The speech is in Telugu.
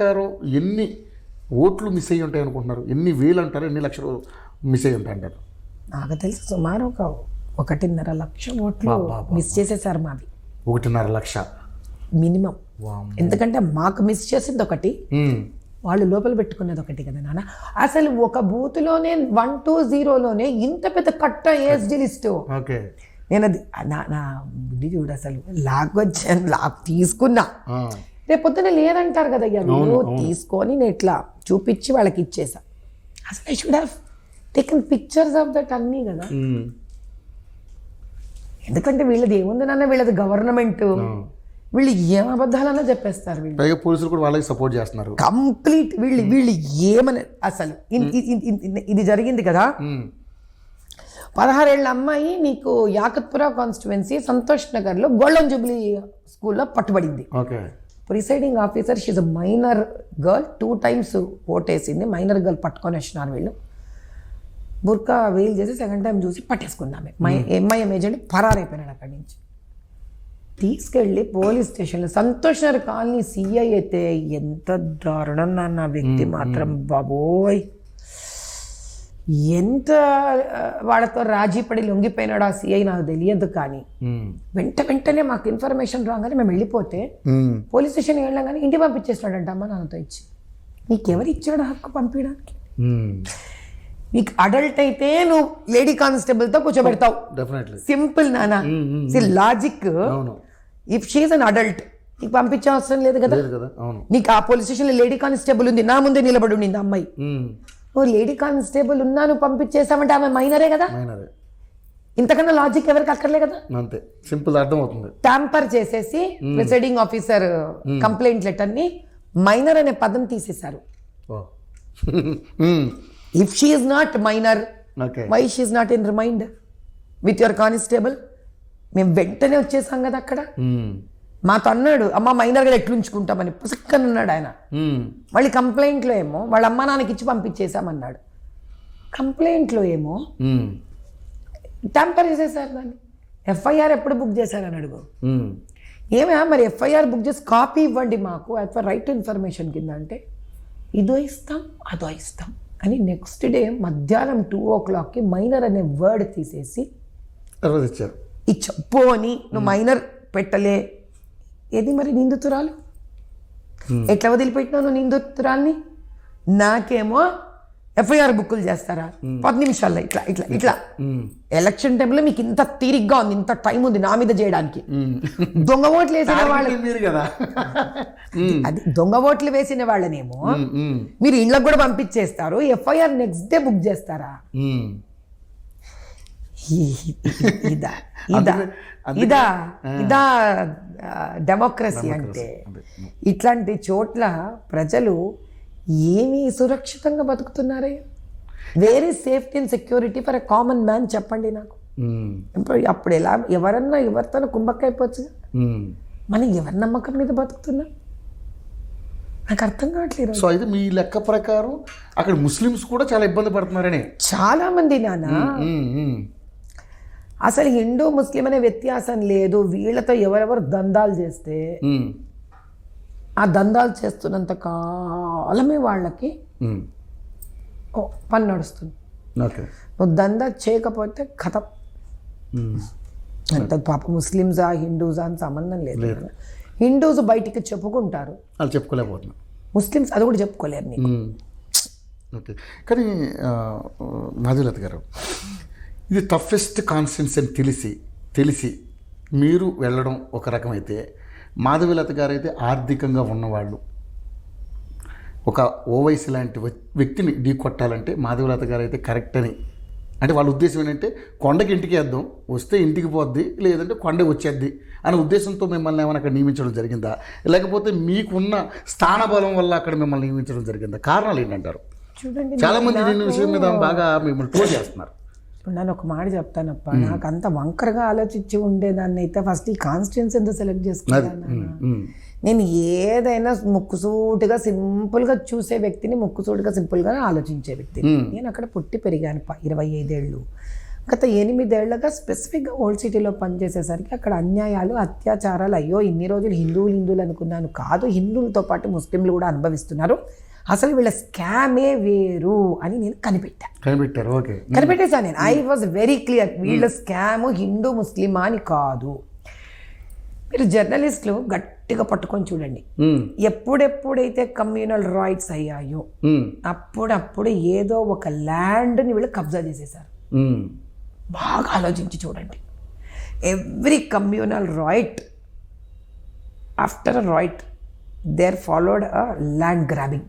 ప్రకారం ఎన్ని ఓట్లు మిస్ అయ్యి ఉంటాయి అనుకుంటున్నారు? ఎన్ని వేలు అంటారు, ఎన్ని లక్షలు మిస్ అయ్యి ఉంటాయి అంటారు? నాకు తెలిసి సుమారు ఒక 1.5 లక్ష ఓట్లు మిస్ చేసేసారు మావి. 1.5 లక్ష మినిమం. ఎందుకంటే మాకు మిస్ చేసింది ఒకటి, వాళ్ళు లోపల పెట్టుకునేది ఒకటి కదా నాన్న. అసలు ఒక బూత్లోనే 120లోనే ఇంత పెద్ద కట్ట ఏఎస్డి లిస్టు. ఓకే, నేను అది నా బుద్ధి చూడు, అసలు లాగొచ్చాను, లాగ్ తీసుకున్నా. రేపు పొద్దున లేదంటారు కదా, తీసుకొని నేను ఇట్లా చూపించి వాళ్ళకి ఇచ్చేసా. అసలు I should have taken pictures of that అన్నీ కదా. ఎందుకంటే వీళ్ళది ఏముంది నాన్న, వీళ్ళది గవర్నమెంట్, వీళ్ళు ఏం అబద్ధాలన్నా చెప్పేస్తారు. వీళ్ళు పోలీసులు కూడా వాళ్ళకి సపోర్ట్ చేస్తున్నారు కంప్లీట్. వీళ్ళు ఏమని అసలు ఇది జరిగింది కదా, 16 ఏళ్ల అమ్మాయి నీకు యాకత్పురా కాన్స్టిట్యువెన్సీ సంతోష్ నగర్లో గోల్డెన్ జూబ్లీ స్కూల్లో పట్టుబడింది. Presiding officer, she's a minor girl, 2 times ఓటేసింది. మైనర్ గర్ల్ పట్టుకొని వచ్చినారు వీళ్ళు. బుర్కా వేలు చేసి సెకండ్ టైం చూసి పట్టేసుకున్నామే. ఎంఐఎం ఏజెంట్ పరారైపోయినాడు అక్కడి నుంచి. తీసుకెళ్ళి పోలీస్ స్టేషన్లో సంతోష్ నగర్ కాలనీ సిఐ అయితే ఎంత దారుణం నాన్న వ్యక్తి మాత్రం, బాబోయ్ ఎంత వాళ్ళతో రాజీ పడి లొంగిపోయినాడు ఆ సిఐ నాకు తెలియదు. కానీ వెంటనే మాకు ఇన్ఫర్మేషన్ రాగానే మేము వెళ్ళిపోతే పోలీస్ స్టేషన్కి వెళ్ళాం, కానీ ఇంటికి పంపించేస్తాడంట అమ్మ నాన్నతో ఇచ్చి. నీకెవరు ఇచ్చాడు హక్కు పంపించడానికి? నీకు అడల్ట్ అయితే నువ్వు లేడీ కానిస్టేబుల్తో కూర్చోబెడతావు, సింపుల్ నానా. Logic, if she's an adult నీకు పంపించే అవసరం లేదు కదా. నీకు ఆ పోలీస్ స్టేషన్లో లేడీ కానిస్టేబుల్ ఉంది, నా ముందే నిలబడి ఉండింది అమ్మాయి. నువ్వు లేడీ కానిస్టేబుల్ ఉన్నా నువ్వు పంపించేసావంటే ఆమె మైనరే కదా. ఇంతకన్నా లాజిక్ ఎవరికి అక్కర్లే కదా. అంతే సింపుల్, అర్థమవుతుంది. ట్యాంపర్ చేసేసి ప్రిసైడింగ్ ఆఫీసర్ కంప్లైంట్ లెటర్ని మైనర్ అనే పదం తీసేశారు. If she is not minor, why she is not in remind with your constable? మేము వెంటనే వచ్చేసాం కదా అక్కడ. మాతో అన్నాడు, అమ్మ మైనర్ గా ఎట్లుంచుకుంటామని పుసక్కని అన్నాడు ఆయన. మళ్ళీ కంప్లైంట్లో ఏమో వాళ్ళ అమ్మ నాన్నకి ఇచ్చి పంపించేసామన్నాడు. కంప్లైంట్లో ఏమో ట్యాంపర్ చేసేసారు దాన్ని. ఎఫ్ఐఆర్ ఎప్పుడు బుక్ చేశారని అడుగు. ఏమే మరి ఎఫ్ఐఆర్ బుక్ చేసి కాపీ ఇవ్వండి మాకు as for right to information కింద అంటే, ఇదో ఇస్తాం అదో ఇస్తాం అని నెక్స్ట్ డే మధ్యాహ్నం 2 o'clockకి మైనర్ అనే వర్డ్ తీసేసి ఇచ్చాం. పోని నువ్వు మైనర్ పెట్టలే, ఏది మరి నిందితురాలు? ఎట్లా వదిలిపెట్టినావు నువ్వు నిందితురాల్ని? నాకేమో ఎఫ్ఐఆర్ బుక్కులు చేస్తారా 10 నిమిషాల్లో? ఇట్లా ఇట్లా ఇట్లా ఎలక్షన్ టైంలో మీకు ఇంత తీరిగ్గా ఉంది, ఇంత టైం ఉంది నా మీద చేయడానికి. దొంగ ఓట్లు వేసిన వాళ్ళు, అది దొంగ ఓట్లు వేసిన వాళ్ళనేమో మీరు ఇళ్ళకు కూడా పంపించేస్తారు, ఎఫ్ఐఆర్ నెక్స్ట్ డే బుక్ చేస్తారా? ఇదా ఇదా ఇదా ఇదా డెమోక్రసీ అంటే? ఇట్లాంటి చోట్ల ప్రజలు ఏమీ సురక్షితంగా బతుకుతున్నారే? Where is safety and security for a common man చెప్పండి నాకు. అప్పుడు ఎలా ఎవరన్నా ఎవరితో కుంభక్కైపోవచ్చు? మనం ఎవరి నమ్మకం మీద బతుకుతున్నాం నాకు అర్థం కావట్లేదు. సో అయితే మీ లెక్క ప్రకారం అక్కడ ముస్లిమ్స్ కూడా చాలా ఇబ్బంది పడుతున్నారని? చాలా మంది నాన్న, అసలు హిందూ ముస్లిం అనే వ్యత్యాసం లేదు. వీళ్ళతో ఎవరెవరు దందాలు చేస్తే ఆ దందాలు చేస్తున్నంత కాలమే వాళ్ళకి పని నడుస్తుంది. నువ్వు దందా చేయకపోతే కథం. అంత పాప ముస్లిమ్సా హిందూసా అని సంబంధం లేదు. హిందూస్ బయటికి చెప్పుకుంటారు, వాళ్ళు చెప్పుకోలేకపోతున్నారు. ముస్లిమ్స్ అది కూడా చెప్పుకోలేరు నీకు. ఓకే, కానీ మాధులత గారు, ఇది టఫెస్ట్ కాన్స్టిట్యున్సీ అని తెలిసి మీరు వెళ్ళడం ఒక రకమైతే, మాధవీలత గారు అయితే ఆర్థికంగా ఉన్నవాళ్ళు, ఒక ఓవైసీ లాంటి వ్యక్తిని ఢీ కొట్టాలంటే మాధవీలత గారు అయితే కరెక్ట్ అని, అంటే వాళ్ళ ఉద్దేశం ఏంటంటే కొండకి ఇంటికి వేద్దాం, వస్తే ఇంటికి పోద్ది, లేదంటే కొండ వచ్చేద్ది అనే ఉద్దేశంతో మిమ్మల్ని ఏమైనా అక్కడ నియమించడం జరిగిందా? లేకపోతే మీకున్న స్థానబలం వల్ల అక్కడ మిమ్మల్ని నియమించడం జరిగిందా? కారణాలు ఏంటంటారు? చూడండి, చాలామంది దీని విషయం మీద బాగా మిమ్మల్ని ట్రోల్ చేస్తున్నారు. ఇప్పుడు నేను ఒక మాట చెప్తానప్ప, నాకు అంత వంకరగా ఆలోచించి ఉండేదాన్ని అయితే ఫస్ట్ ఈ కాన్స్టిట్యున్సీ ఎంత సెలెక్ట్ చేసుకున్నాను. నేను ఏదైనా ముక్కుసూటిగా సింపుల్గా చూసే వ్యక్తిని, ముక్కుసూటిగా సింపుల్గా ఆలోచించే వ్యక్తిని. నేను అక్కడ పుట్టి పెరిగాను 25 ఏళ్ళు. గత 8 ఏళ్లుగా స్పెసిఫిక్గా ఓల్డ్ సిటీలో పనిచేసేసరికి అక్కడ అన్యాయాలు, అత్యాచారాలు, అయ్యో ఇన్ని రోజులు హిందువులు అనుకున్నాను, కాదు హిందువులతో పాటు ముస్లింలు కూడా అనుభవిస్తున్నారు, అసలు వీళ్ళ స్కామే వేరు అని నేను కనిపెట్టారు. ఓకే, కనిపెట్టేశాను నేను. ఐ వాజ్ వెరీ క్లియర్, వీళ్ళ స్కామ్ హిందూ ముస్లిమా అని కాదు. మీరు జర్నలిస్టులు గట్టిగా పట్టుకొని చూడండి, ఎప్పుడెప్పుడైతే కమ్యూనల్ రైట్స్ అయ్యాయో అప్పుడప్పుడు ఏదో ఒక ల్యాండ్ని వీళ్ళు కబ్జా చేసేసారు. బాగా ఆలోచించి చూడండి. Every communal riot, after a riot there followed a land grabbing.